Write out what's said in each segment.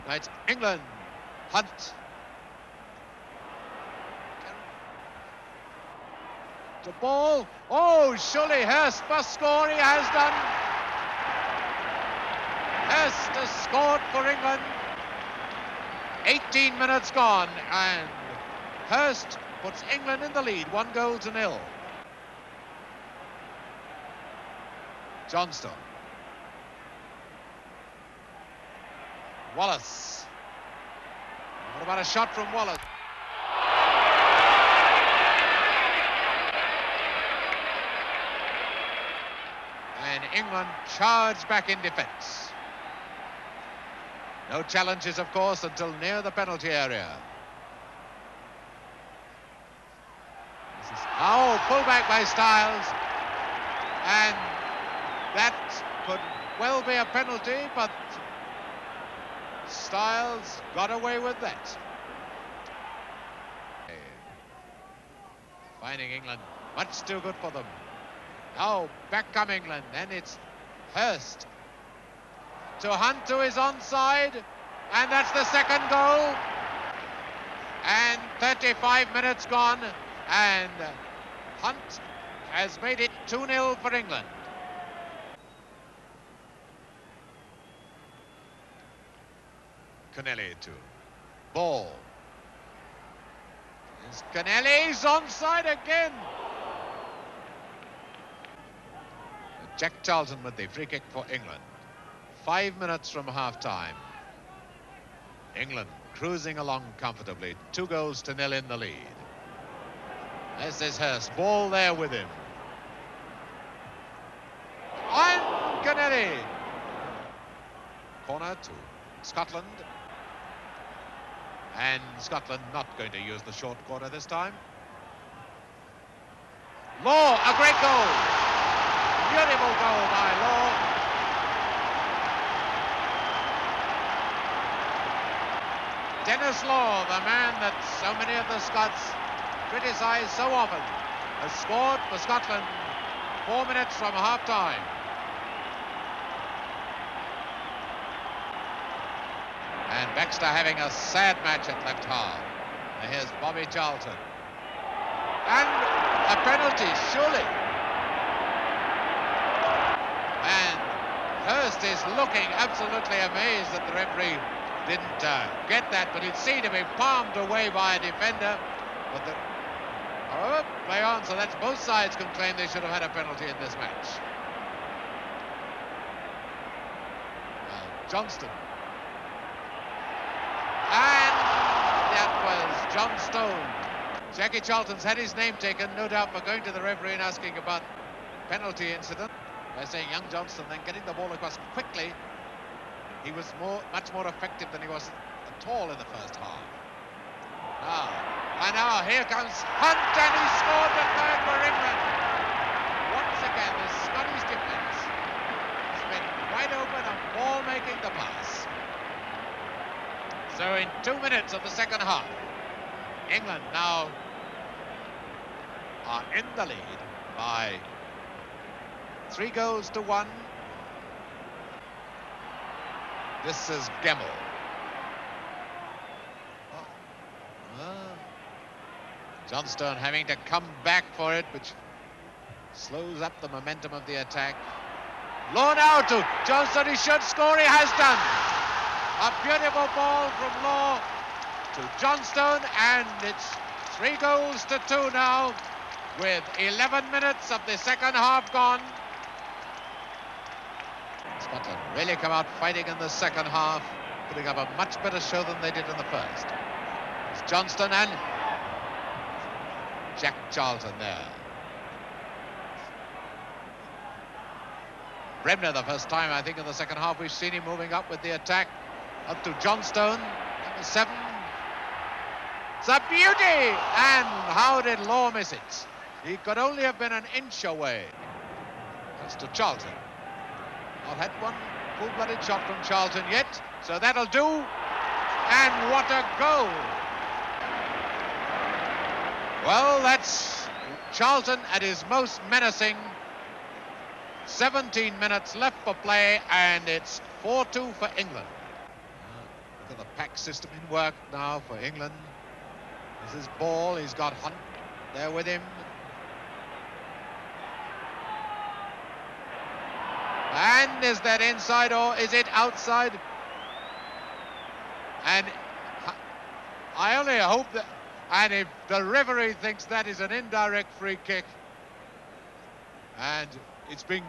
Now it's England. Hunt. The ball. Oh, surely Hurst must score. He has done. Hurst has scored for England. 18 minutes gone, and Hurst puts England in the lead, 1-0. Johnstone. Wallace. What about a shot from Wallace? And England charge back in defence. No challenges, of course, until near the penalty area. This is pulled back by Styles, and that could well be a penalty, but Styles got away with that. Finding England much too good for them. Now back come England, and it's Hurst to Hunt, who is onside, and that's the second goal. And 35 minutes gone, and Hunt has made it 2-0 for England. Connelly to Ball. It's Connelly's onside again. Jack Charlton with the free kick for England. 5 minutes from half-time. England cruising along comfortably. 2-0 in the lead. This is Hurst. Ball there with him. And Kennedy. Corner to Scotland. And Scotland not going to use the short corner this time. Law, a great goal. Beautiful goal by Law. Dennis Law, the man that so many of the Scots criticise so often, has scored for Scotland 4 minutes from half-time. And Baxter having a sad match at left half. And here's Bobby Charlton. And a penalty, surely. And Hurst is looking absolutely amazed that the referee didn't get that, but it seemed to be palmed away by a defender. But however, play on, so that's both sides can claim they should have had a penalty in this match. Johnston. And that was John Stone. Jackie Charlton's had his name taken, no doubt, for going to the referee and asking about penalty incident by saying young Johnston, then getting the ball across quickly. He was much more effective than he was at all in the first half. Now here comes Hunt, and he scored the third for England. Once again, the Scottish defence has been wide open and ball making the pass. So in 2 minutes of the second half, England now are in the lead by 3-1. This is Gemmell. Johnstone having to come back for it, which slows up the momentum of the attack. Law now to Johnstone. He should score. He has done. A beautiful ball from Law to Johnstone, and it's 3-2 now with 11 minutes of the second half gone. Scotland really come out fighting in the second half, putting up a much better show than they did in the first. It's Johnston and Jack Charlton there. Bremner, the first time I think in the second half we've seen him moving up with the attack. Up to Johnstone, number 7. It's a beauty! And how did Law miss it? He could only have been an inch away. That's to Charlton. Not had one full-blooded shot from Charlton yet, so that'll do. And what a goal! Well, that's Charlton at his most menacing. 17 minutes left for play, and it's 4-2 for England. Look at the pack system in work now for England. This is Ball, he's got Hunt there with him. And is that inside or is it outside? And I only hope that, and if the referee thinks that is an indirect free kick, and it's been,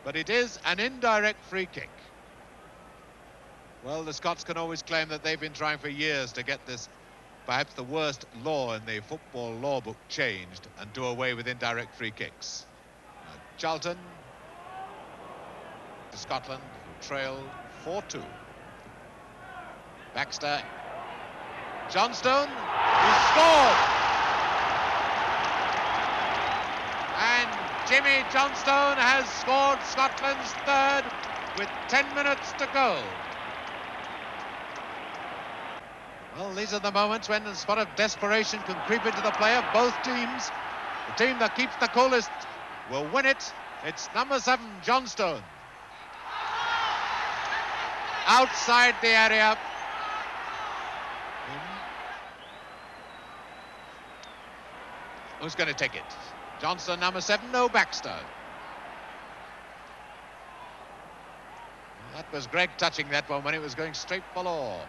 but it is an indirect free kick. Well, the Scots can always claim that they've been trying for years to get this, perhaps the worst law in the football law book, changed and do away with indirect free kicks. Charlton to Scotland, who trail 4-2. Baxter, Johnstone, he scored! And Jimmy Johnstone has scored Scotland's third with 10 minutes to go. Well, these are the moments when a spot of desperation can creep into the play of both teams. The team that keeps the coolest will win it. It's number 7, Johnstone. Outside the area. Who's going to take it? Johnstone, number 7, no, Baxter. That was Greg touching that one when it was going straight for Law.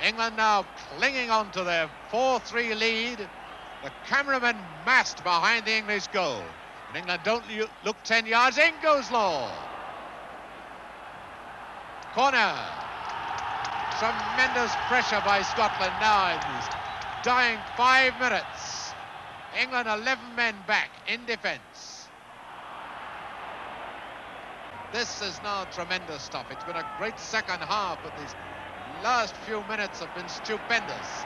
England now clinging on to their 4-3 lead. The cameramen massed behind the English goal. And England don't look 10 yards. In goes Law. Corner. Tremendous pressure by Scotland now in these dying 5 minutes. England 11 men back in defence. This is now tremendous stuff. It's been a great second half, but these last few minutes have been stupendous.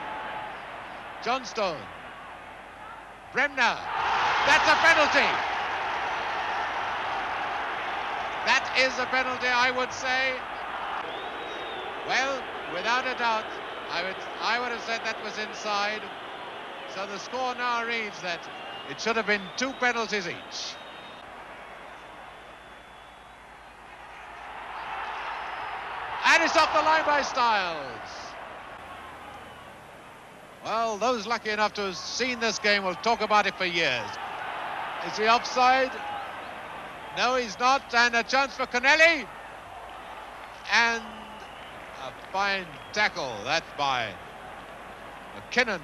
Johnstone. Bremner. That's a penalty. That is a penalty, I would say. Well, without a doubt, I would have said that was inside. So the score now reads that it should have been 2 penalties each. And it's off the line by Styles. Well, those lucky enough to have seen this game will talk about it for years. Is he offside? No, he's not. And a chance for Connelly. And a fine tackle, that by McKinnon,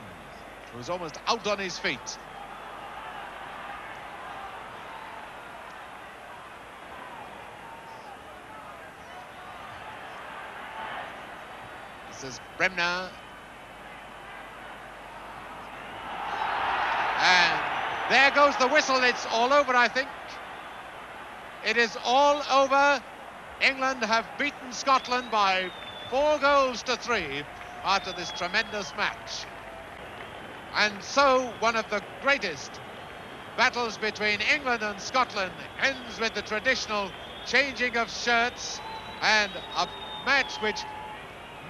who was almost out on his feet. This is Bremner. And there goes the whistle. It's all over, I think. It is all over. England have beaten Scotland by 4-3 after this tremendous match. And so one of the greatest battles between England and Scotland ends with the traditional changing of shirts and a match which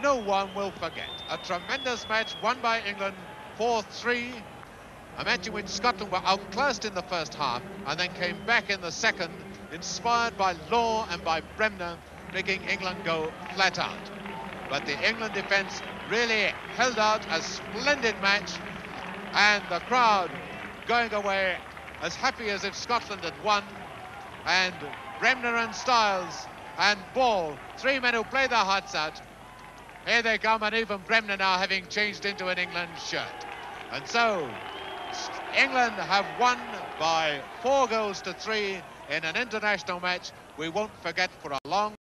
no one will forget. A tremendous match won by England 4-3. A match in which Scotland were outclassed in the first half and then came back in the second, inspired by Law and by Bremner, making England go flat out. But the England defence really held out a splendid match, and the crowd going away as happy as if Scotland had won. And Bremner and Styles and Ball, 3 men who play their hearts out. Here they come, and even Bremner now having changed into an England shirt. And so England have won by 4-3 in an international match we won't forget for a long